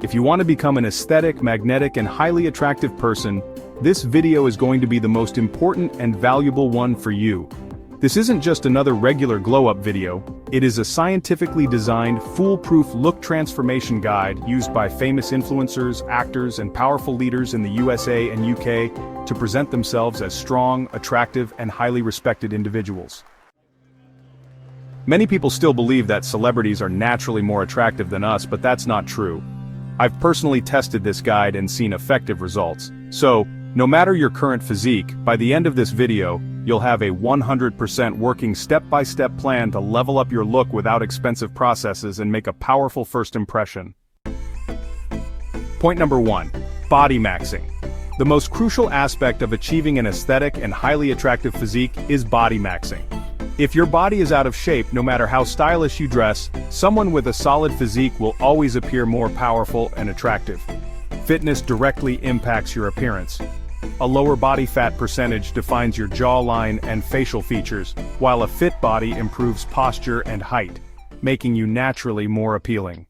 If you want to become an aesthetic, magnetic, and highly attractive person, this video is going to be the most important and valuable one for you. This isn't just another regular glow-up video, it is a scientifically designed, foolproof look transformation guide used by famous influencers, actors, and powerful leaders in the USA and UK to present themselves as strong, attractive, and highly respected individuals. Many people still believe that celebrities are naturally more attractive than us, but that's not true. I've personally tested this guide and seen effective results. So, no matter your current physique, by the end of this video, you'll have a 100% working step-by-step plan to level up your look without expensive processes and make a powerful first impression. Point number 1. Body maxing. The most crucial aspect of achieving an aesthetic and highly attractive physique is body maxing. If your body is out of shape, no matter how stylish you dress, someone with a solid physique will always appear more powerful and attractive. Fitness directly impacts your appearance. A lower body fat percentage defines your jawline and facial features, while a fit body improves posture and height, making you naturally more appealing.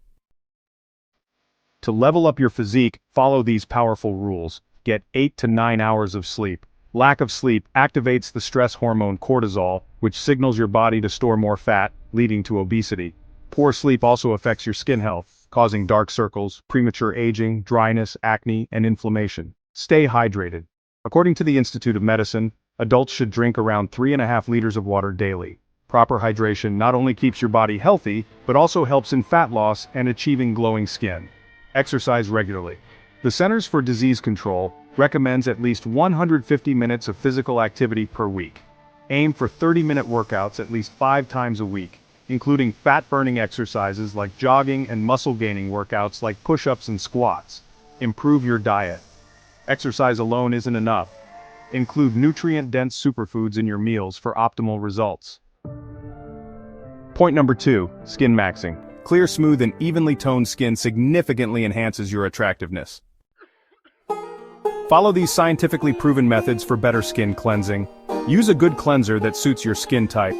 To level up your physique, follow these powerful rules. Get 8 to 9 hours of sleep. Lack of sleep activates the stress hormone cortisol, which signals your body to store more fat, leading to obesity. Poor sleep also affects your skin health, causing dark circles, premature aging, dryness, acne, and inflammation. Stay hydrated. According to the Institute of Medicine, adults should drink around 3.5 liters of water daily. Proper hydration not only keeps your body healthy, but also helps in fat loss and achieving glowing skin. Exercise regularly. The Centers for Disease Control recommends at least 150 minutes of physical activity per week. Aim for 30-minute workouts at least 5 times a week, including fat-burning exercises like jogging and muscle-gaining workouts like push-ups and squats. Improve your diet. Exercise alone isn't enough. Include nutrient-dense superfoods in your meals for optimal results. Point number 2, skin maxing. Clear, smooth, and evenly toned skin significantly enhances your attractiveness. Follow these scientifically proven methods for better skin cleansing. Use a good cleanser that suits your skin type.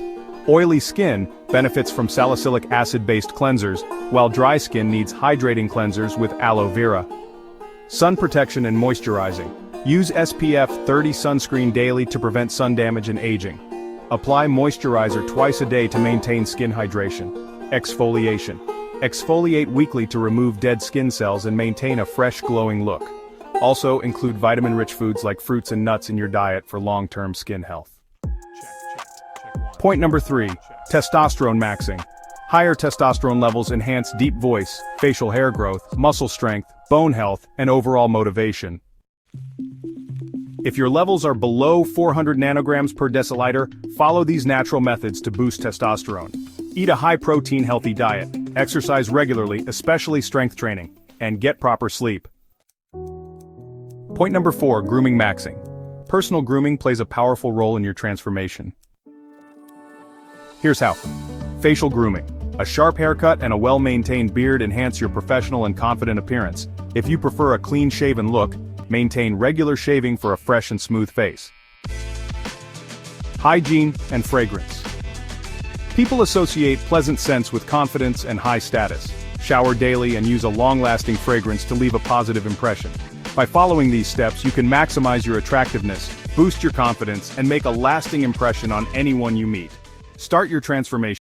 Oily skin benefits from salicylic acid-based cleansers, while dry skin needs hydrating cleansers with aloe vera. Sun protection and moisturizing. Use SPF 30 sunscreen daily to prevent sun damage and aging. Apply moisturizer twice a day to maintain skin hydration. Exfoliation. Exfoliate weekly to remove dead skin cells and maintain a fresh, glowing look. Also, include vitamin-rich foods like fruits and nuts in your diet for long-term skin health. Point number 3, testosterone maxing. Higher testosterone levels enhance deep voice, facial hair growth, muscle strength, bone health, and overall motivation. If your levels are below 400 nanograms per deciliter, follow these natural methods to boost testosterone. Eat a high-protein, healthy diet, exercise regularly, especially strength training, and get proper sleep. Point number 4, grooming maxing. Personal grooming plays a powerful role in your transformation. Here's how. Facial grooming. A sharp haircut and a well-maintained beard enhance your professional and confident appearance. If you prefer a clean-shaven look, maintain regular shaving for a fresh and smooth face. Hygiene and fragrance. People associate pleasant scents with confidence and high status. Shower daily and use a long-lasting fragrance to leave a positive impression. By following these steps, you can maximize your attractiveness, boost your confidence, and make a lasting impression on anyone you meet. Start your transformation.